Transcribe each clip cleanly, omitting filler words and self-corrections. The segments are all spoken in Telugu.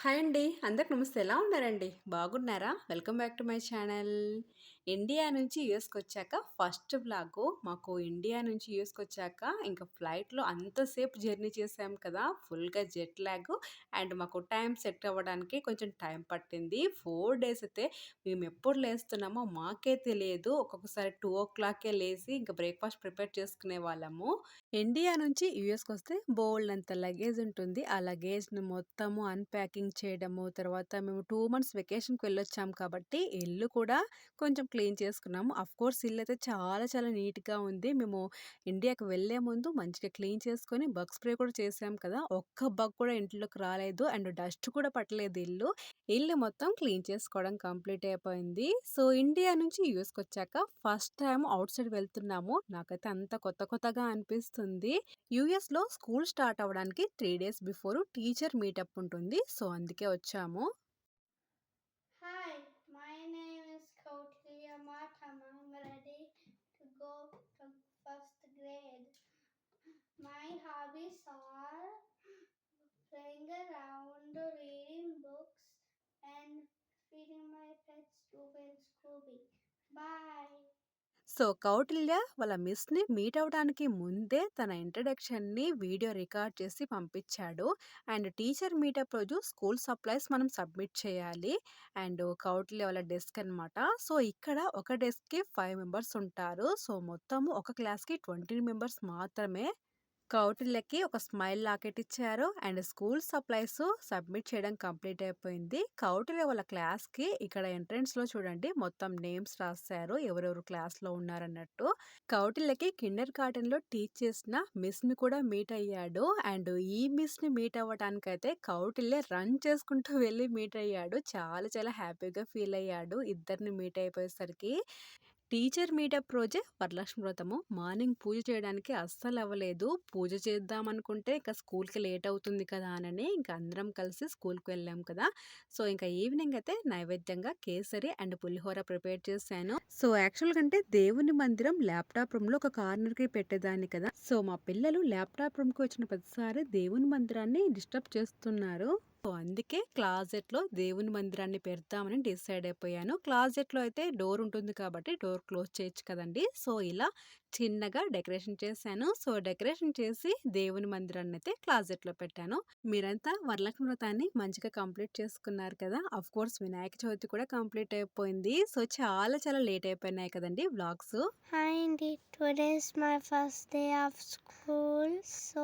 హాయ్ అండి. అందరికి నమస్తే. ఎలా ఉన్నారండి? బాగున్నారా? Welcome back to my channel. India నుంచి యూఎస్‌కొచ్చాక ఫస్ట్ వ్లాగు. మాకు ఇండియా నుంచి యూఎస్‌కొచ్చాక ఇంక ఫ్లైట్‌లో అంతసేపు జర్నీ చేశాం కదా! ఫుల్‌గా జెట్ లాగ్ అండ్ మాకు టైం సెట్ అవ్వడానికి కొంచెం టైం పట్టింది. 4 డేస్ అయితే మేమెప్పుడు లేస్తున్నామో మాకే తెలియదు. ఒక్కొక్కసారి 2:00కే లేసి ఇంక బ్రేక్‌ఫాస్ట్ ప్రిపేర్ చేసుకునేవాళ్ళము. ఇండియా నుంచి యూఎస్‌కొస్తే బోలెడంత లగేజ్ ఉంటుంది. ఆ లగేజ్‌ని మొత్తము అన్‌ప్యాకింగ్ చేయడము, తర్వాత మేము 2 మంత్స్ వెకేషన్‌కి వెళ్ళొచ్చాం కాబట్టి ఇల్లు కూడా కొంచెం క్లీన్ చేసుకున్నాము. ఆఫ్‌కోర్స్ ఇల్లయితే చాలా చాలా నీట్‌గా ఉంది. మేము ఇండియాకి వెళ్ళే ముందు మంచిగా క్లీన్ చేసుకొని బగ్ స్ప్రే కూడా చేసాం కదా! ఒక్క బగ్ కూడా ఇంట్లోకి రాలేదు. అండ్ డస్ట్ కూడా పట్టలేదు ఇల్లు. ఇల్లు మొత్తం క్లీన్ చేసుకోవడం కంప్లీట్ అయిపోయింది. సో, ఇండియా నుంచి యూఎస్‌కొచ్చాక ఫస్ట్ టైమ్ ఔట్ సైడ్ వెళ్తున్నాము. నాకైతే అంతా కొత్త కొత్తగా అనిపిస్తుంది. యూఎస్‌లో స్కూల్ స్టార్ట్ అవ్వడానికి 3 డేస్ బిఫోర్ టీచర్ మీటప్ ఉంటుంది. సో, అందుకే వచ్చాము. Hi, my name is Kautilya Matham. I'm ready to go to first grade. My hobbies are playing around, reading books, and feeding my pets Scooby and Scooby. Bye. So, Kautilya వాళ్ళ మిస్‌ని మీట్ అవ్వడానికి ముందే తన ఇంట్రడక్షన్‌ని వీడియో రికార్డ్ చేసి పంపించాడు. అండ్ టీచర్ మీటప్ రోజు స్కూల్ సప్లైస్ మనం సబ్మిట్ చేయాలి. అండ్ కౌటిల్య వాళ్ళ డెస్క్ అనమాట. సో, ఇక్కడ ఒక డెస్క్‌కి 5 మెంబర్స్ ఉంటారు. సో, మొత్తము ఒక క్లాస్‌కి 20 మెంబర్స్ మాత్రమే. కౌటిల్యకి ఒక స్మైల్ లాకెట్ ఇచ్చారు. అండ్ స్కూల్ సప్లైస్ సబ్మిట్ చేయడం కంప్లీట్ అయిపోయింది. కౌటిల్య వాళ్ళ క్లాస్‌కి ఇక్కడ ఎంట్రన్స్‌లో చూడండి మొత్తం నేమ్స్ రాసారు. ఎవరెవరు క్లాస్‌లో ఉన్నారన్నట్టు. కౌటిల్యకి కిండర్ గార్టెన్‌లో టీచ్ చేసిన మిస్‌ని కూడా మీట్ అయ్యాడు. అండ్ ఈ మిస్‌ని మీట్ అవ్వటానికైతే కౌటిల్య రన్ చేసుకుంటూ వెళ్లి మీట్ అయ్యాడు. చాలా చాలా హ్యాపీగా ఫీల్ అయ్యాడు. ఇద్దరిని మీట్ అయిపోయేసరికి. టీచర్ మీటప్ రోజే వరలక్ష్మి వ్రతము. మార్నింగ్ పూజ చేయడానికి అస్సలు అవ్వలేదు. పూజ చేద్దామనుకుంటే ఇక స్కూల్‌కి లేట్ అవుతుంది కదా అనని ఇంక అందరం కలిసి స్కూల్‌కి వెళ్ళాం కదా! సో, ఇంక ఈవినింగ్ అయితే నైవేద్యంగా కేసరి అండ్ పులిహోర ప్రిపేర్ చేశాను. సో, యాక్చువల్‌గా అంటే దేవుని మందిరం ల్యాప్‌టాప్ రూమ్‌లో ఒక కార్నర్‌కి పెట్టేదాన్ని కదా! సో, మా పిల్లలు ల్యాప్‌టాప్ రూమ్‌కి వచ్చిన ప్రతిసారి దేవుని మందిరాన్ని డిస్టర్బ్ చేస్తున్నారు. సో, అందుకే క్లాజెట్‌లో దేవుని మందిరాన్ని పెడదామని డిసైడ్ అయిపోయాను. క్లాజెట్‌లో అయితే డోర్ ఉంటుంది కాబట్టి డోర్ క్లోజ్ చేయొచ్చు కదండీ! సో, ఇలా చిన్నగా డెకరేషన్ చేశాను. సో, డెకరేషన్ చేసి దేవుని మందిరాన్నయితే క్లాజెట్‌లో పెట్టాను. మీరంతా వరలక్ష్మి వ్రతాన్ని మంచిగా కంప్లీట్ చేసుకున్నారు కదా! ఆఫ్‌కోర్స్ వినాయక చవితి కూడా కంప్లీట్ అయిపోయింది. సో, చాలా చాలా లేట్ అయిపోయినాయి కదండీ vlogs. Hi, indeed. Today is my first day of school, so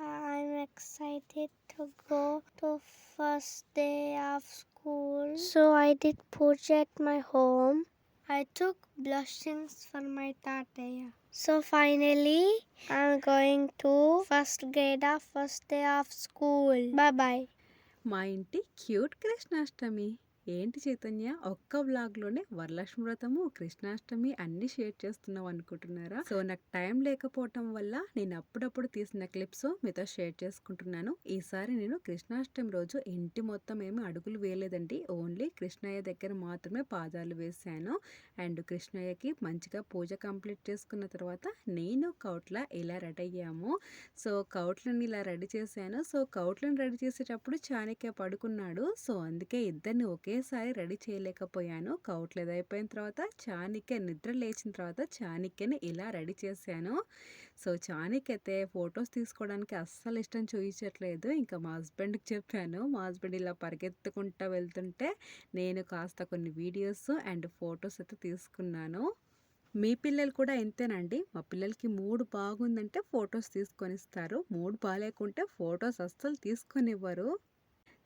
I'm excited to go to first day of school. So I did puja at my home. I took blushings for my tataya. So finally, I'm going to first grade of first day of school. Bye bye. మా ఇంటి క్యూట్ కృష్ణాష్టమి. ఏంటి చైతన్య ఒక్క వ్లాగ్‌లోనే వరలక్ష్మి వ్రతము, కృష్ణాష్టమి అన్నీ షేర్ చేస్తున్నావు అనుకుంటున్నారా? సో, నాకు టైం లేకపోవటం వల్ల నేను అప్పుడప్పుడు తీసిన క్లిప్స్ మీతో షేర్ చేసుకుంటున్నాను. ఈసారి నేను కృష్ణాష్టమి రోజు ఇంటి మొత్తం ఏమి అడుగులు వేయలేదండి. ఓన్లీ కృష్ణయ్య దగ్గర మాత్రమే పాదాలు వేశాను. అండ్ కృష్ణయ్యకి మంచిగా పూజ కంప్లీట్ చేసుకున్న తర్వాత నేను, కౌట్ల ఇలా రెడీ అయ్యాము. సో, కౌట్లని ఇలా రెడీ చేశాను. సో, కౌట్లని రెడీ చేసేటప్పుడు చాణక్య పడుకున్నాడు. సో, అందుకే ఇద్దరిని ఒకేసారి రెడీ చేయలేకపోయాను. కౌట్లు ఇదయిపోయిన తర్వాత చాణక్య నిద్ర లేచిన తర్వాత చాణక్యని ఇలా రెడీ చేశాను. సో, చాణక్య అయితే ఫోటోస్ తీసుకోవడానికి అస్సలు ఇష్టం చూయించట్లేదు. ఇంకా మా హస్బెండ్‌కి చెప్పాను. మా హస్బెండ్ ఇలా పరిగెత్తుకుంటా వెళ్తుంటే నేను కాస్త కొన్ని వీడియోస్ అండ్ ఫోటోస్ అయితే తీసుకున్నాను. మీ పిల్లలు కూడా ఇంతేనండి. మా పిల్లలకి మూడ్ బాగుందంటే ఫోటోస్ తీసుకొనిస్తారు. మూడ్ బాలేకుంటే ఫోటోస్ అస్సలు తీసుకొనివ్వరు.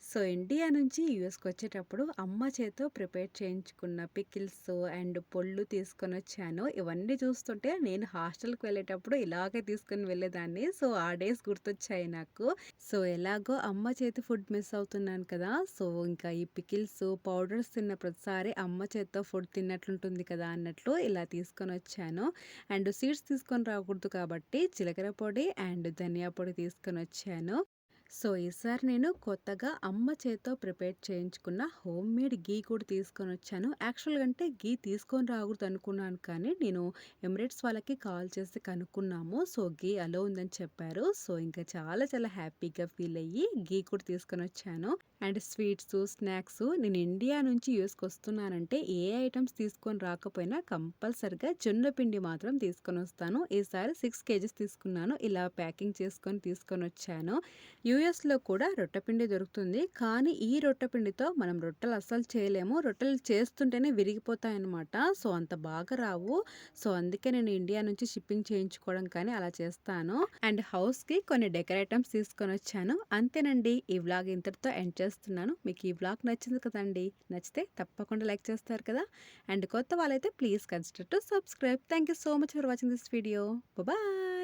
సో, ఇండియా నుంచి యూఎస్‌కొచ్చేటప్పుడు అమ్మ చేతో ప్రిపేర్ చేయించుకున్న పికిల్స్ అండ్ పొళ్ళు తీసుకొనొచ్చాను. ఇవన్నీ చూస్తుంటే నేను హాస్టల్‌కి వెళ్ళేటప్పుడు ఇలాగే తీసుకొని వెళ్ళేదాన్ని. సో, ఆ డేస్ గుర్తొచ్చాయి నాకు. సో, ఎలాగో అమ్మ చేతి ఫుడ్ మిస్ అవుతున్నాను కదా! సో, ఇంకా ఈ పికిల్స్, పౌడర్స్ తిన్న ప్రతిసారి అమ్మ చేత్తో ఫుడ్ తిన్నట్లుంటుంది కదా అన్నట్లు ఇలా తీసుకొనొచ్చాను. అండ్ సీడ్స్ తీసుకొని రాకూడదు కాబట్టి జీలకర్ర పొడి అండ్ ధనియా పొడి తీసుకొనొచ్చాను. సో, ఈసారి నేను కొత్తగా అమ్మ చేత్తో ప్రిపేర్ చేయించుకున్న హోమ్‌మేడ్ ఘీ కూడా తీసుకొనొచ్చాను. యాక్చువల్‌గా అంటే ఘీ తీసుకొని రాకూడదనుకున్నాను కానీ, నేను ఎమిరేట్స్ వాళ్ళకి కాల్ చేసి కనుక్కున్నాము. సో, ఘీ అలో ఉందని చెప్పారు. సో, ఇంకా చాలా చాలా హ్యాపీగా ఫీలయ్యి ఘీ కూడా తీసుకొనొచ్చాను. అండ్ స్వీట్సు, స్నాక్సు నేను ఇండియా నుంచి యూఎస్‌కొస్తున్నానంటే ఏ ఐటెమ్స్ తీసుకొని రాకపోయినా కంపల్సరీగా జొన్న పిండి మాత్రం తీసుకొనొస్తాను. ఈసారి 6 కేజీస్ తీసుకున్నాను. ఇలా ప్యాకింగ్ చేసుకొని తీసుకొనొచ్చాను. యూఎస్‌లో కూడా రొట్టెపిండి దొరుకుతుంది. కానీ ఈ రొట్టెపిండితో మనం రొట్టెలు అస్సలు చేయలేము. రొట్టెలు చేస్తుంటేనే విరిగిపోతాయన్నమాట. సో, అంత బాగా రావు. సో, అందుకే నేను ఇండియా నుంచి షిప్పింగ్ చేయించుకోవడం కానీ అలా చేస్తాను. అండ్ హౌస్‌కి కొన్ని డెకర్ ఐటెమ్స్ తీసుకొనొచ్చాను. అంతేనండి. ఈ వ్లాగ్ ఇంతటితో ఎండ్ చేస్తున్నాను. మీకు ఈ వ్లాగ్ నచ్చింది కదండీ! నచ్చితే తప్పకుండా లైక్ చేస్తారు కదా! అండ్ కొత్త వాళ్ళైతే please consider to subscribe. Thank you so much for watching this video. Bye.